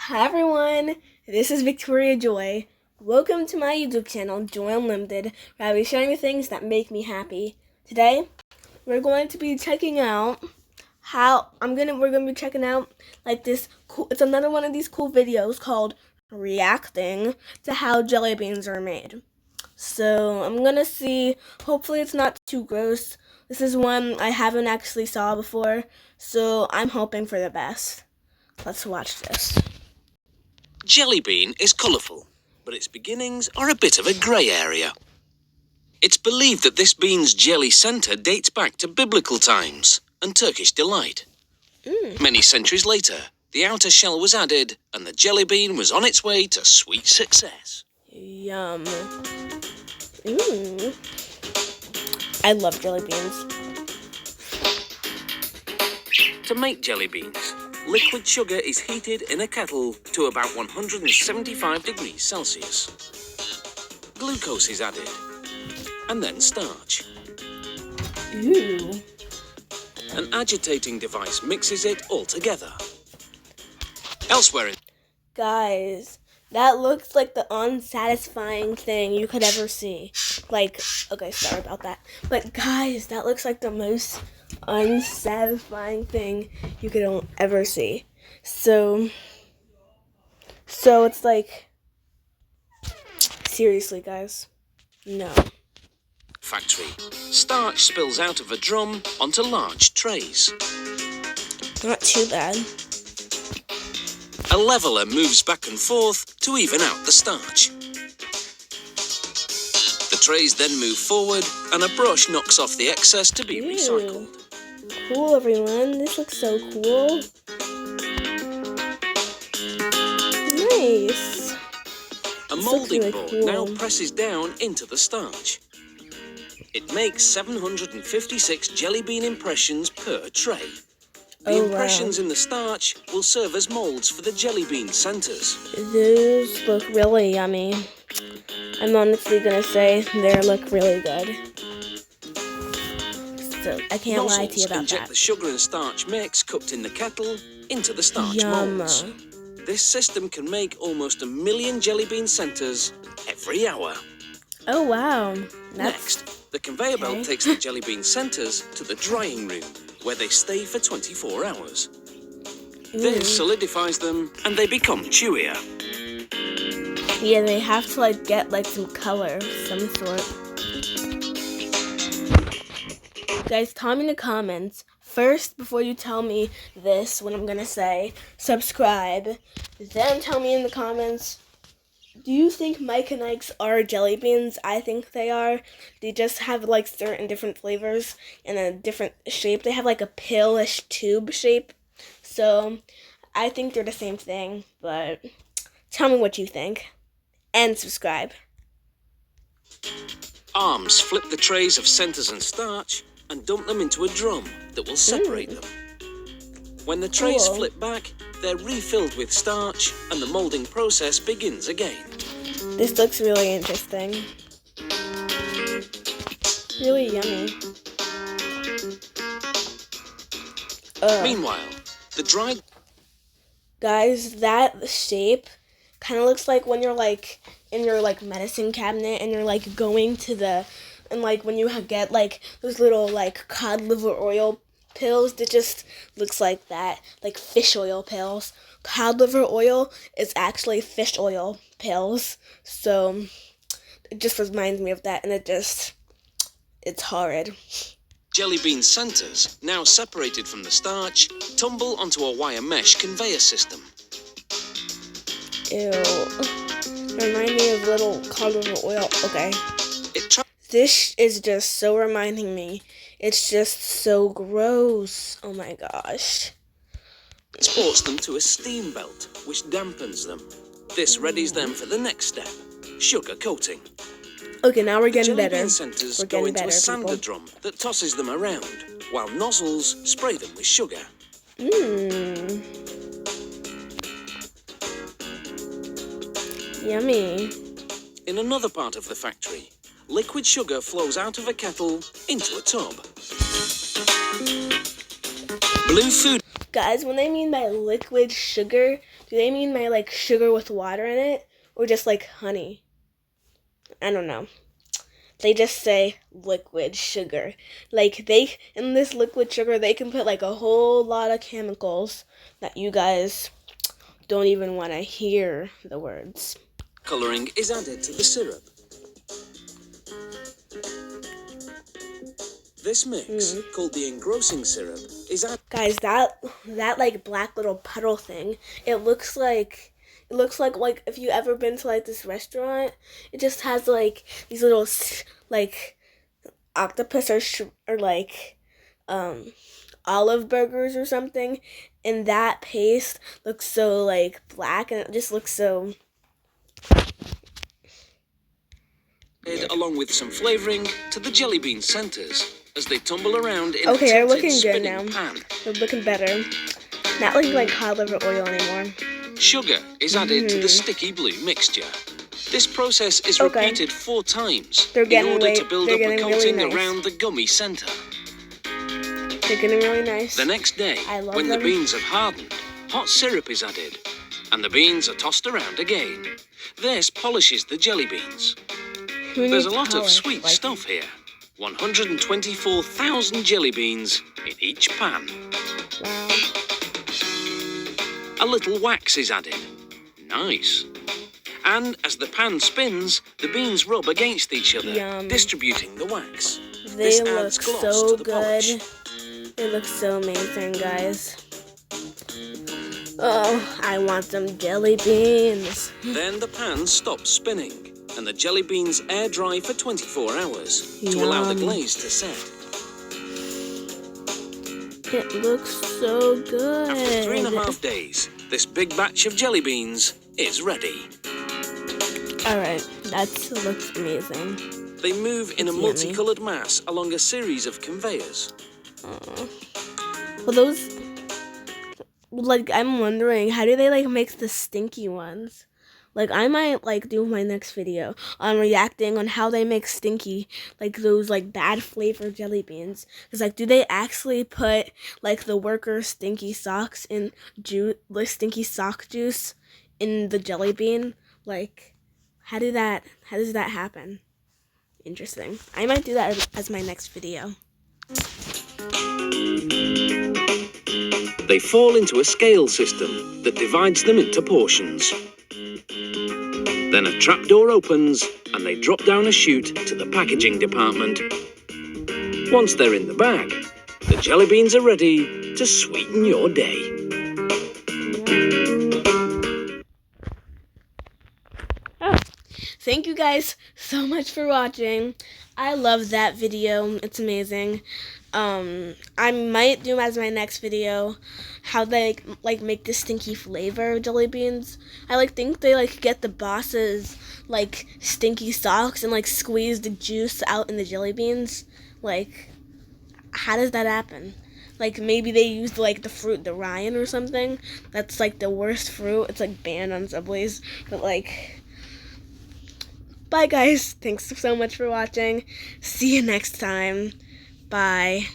Hi everyone, this is Victoria Joy. Welcome to my YouTube channel, Joy Unlimited, where I'll be showing you things that make me happy. Today, we're going to be checking out this cool, it's another one of these cool videos called reacting to how jelly beans are made. So, I'm gonna see, hopefully it's not too gross. This is one I haven't actually saw before, so I'm hoping for the best. Let's watch this. Jelly bean is colourful, but its beginnings are a bit of a grey area. It's believed that this bean's jelly centre dates back to biblical times and Turkish delight. Many centuries later, the outer shell was added and the jelly bean was on its way to sweet success. Yum. I love jelly beans. To make jelly beans, liquid sugar is heated in a kettle to about 175 degrees Celsius. Glucose is added, and then starch. Ooh. An agitating device mixes it all together. Elsewhere in... Guys, that looks like the unsatisfying thing you could ever see. Okay, sorry about that. But guys, that looks like the most unsatisfying thing you could ever see. So it's like, seriously guys, no. Factory. Starch spills out of a drum onto large trays. Not too bad. A leveler moves back and forth to even out the starch. The trays then move forward and a brush knocks off the excess to be recycled. Cool, everyone. This looks so cool. Nice. A moulding board now presses down into the starch. It makes 756 jelly bean impressions per tray. The impressions in the starch will serve as molds for the jelly bean centers. Those look really yummy. I'm honestly gonna say they look really good. So I can't lie to you about inject that. the sugar and starch mix cooked in the kettle into the starch molds. This system can make almost 1 million jelly bean centers every hour. Oh wow. Next, the conveyor belt takes the jelly bean centers to the drying room, where they stay for 24 hours. This solidifies them and they become chewier. Yeah, they have to get some color of some sort. Guys, tell me in the comments, first, before you tell me this, what I'm gonna say, subscribe. Then tell me in the comments, do you think Mike and Ike's are jelly beans? I think they are. They just have certain different flavors and a different shape. They have a pill-ish tube shape. So I think they're the same thing, but tell me what you think. And subscribe. Arms flip the trays of centers and starch and dump them into a drum that will separate them. When the trays flip back, they're refilled with starch and the molding process begins again. This looks really interesting. Really yummy. Meanwhile, the dried... Guys, that shape kind of looks like when you're in your medicine cabinet and you're going to the... And when you get those little cod liver oil pills, it just looks like that, fish oil pills. Cod liver oil is actually fish oil pills, so it just reminds me of that, and it's horrid. Jelly bean centers, now separated from the starch, tumble onto a wire mesh conveyor system. Ew. Remind me of little cod liver oil. Okay. This is just so reminding me. It's just so gross. Oh my gosh. Transports them to a steam belt, which dampens them. This readies them for the next step, sugar coating. Okay, now we're getting better. Jelly bean centers go into a sander drum that tosses them around, while nozzles spray them with sugar. Yummy. In another part of the factory, liquid sugar flows out of a kettle into a tub. Blue food... Guys, what I mean by liquid sugar Do they mean my like sugar with water in it, or just like honey? I don't know. They just say liquid sugar. Like in this liquid sugar, they can put like a whole lot of chemicals that you guys don't even want to hear the words. Colouring is added to the syrup. This mix, called the engrossing syrup, is added. Guys, that like black little puddle thing, it looks like if you ever been to like this restaurant, it just has like these little like octopus or like olive burgers or something, and that paste looks so like black, and it just looks so Along with some flavouring to the jelly bean centres as they tumble around in okay. a They're tilted looking good spinning now. pan. They're looking better. Not looking like cod liver oil anymore. Sugar is added to the sticky blue mixture. This process is Okay. repeated 4 times They're in getting order to build they're up a getting really coating nice. around the gummy centre. They're getting really nice. The next day, I love when them. the beans have hardened, hot syrup is added, and the beans are tossed around again. This polishes the jelly beans. Who There's a needs lot of polish sweet like stuff here. 124,000 jelly beans in each pan. Wow. A little wax is added. Nice. And as the pan spins, the beans rub against each other, Yum. distributing the wax. They This look adds gloss so to the good. polish. They look so amazing, guys. Oh, I want some jelly beans. Then the pan stops spinning, and the jelly beans air dry for 24 hours to allow the Yum. glaze to set. It looks so good. After 3.5 days, this big batch of jelly beans is ready. Alright, that looks amazing. They move in a It's yummy. multicoloured mass along a series of conveyors. Well, those, like, I'm wondering, how do they, like, make the stinky ones? Like, I might, like, do my next video on reacting on how they make stinky, like, those, like, bad flavor jelly beans. Because, like, do they actually put, like, the workers' stinky socks in like, stinky sock juice in the jelly bean? Like, how does that happen? Interesting. I might do that as my next video. They fall into a scale system that divides them into portions. Then a trapdoor opens and they drop down a chute to the packaging department. Once they're in the bag, the jelly beans are ready to sweeten your day. Thank you guys so much for watching. I love that video. It's amazing. I might do as my next video how they like make the stinky flavor jelly beans. I like think they like get the boss's like stinky socks and like squeeze the juice out in the jelly beans. Like, how does that happen? Like, maybe they used like the fruit durian or something. That's like the worst fruit. It's like banned on Subways. But like, bye guys. Thanks so much for watching. See you next time. Bye.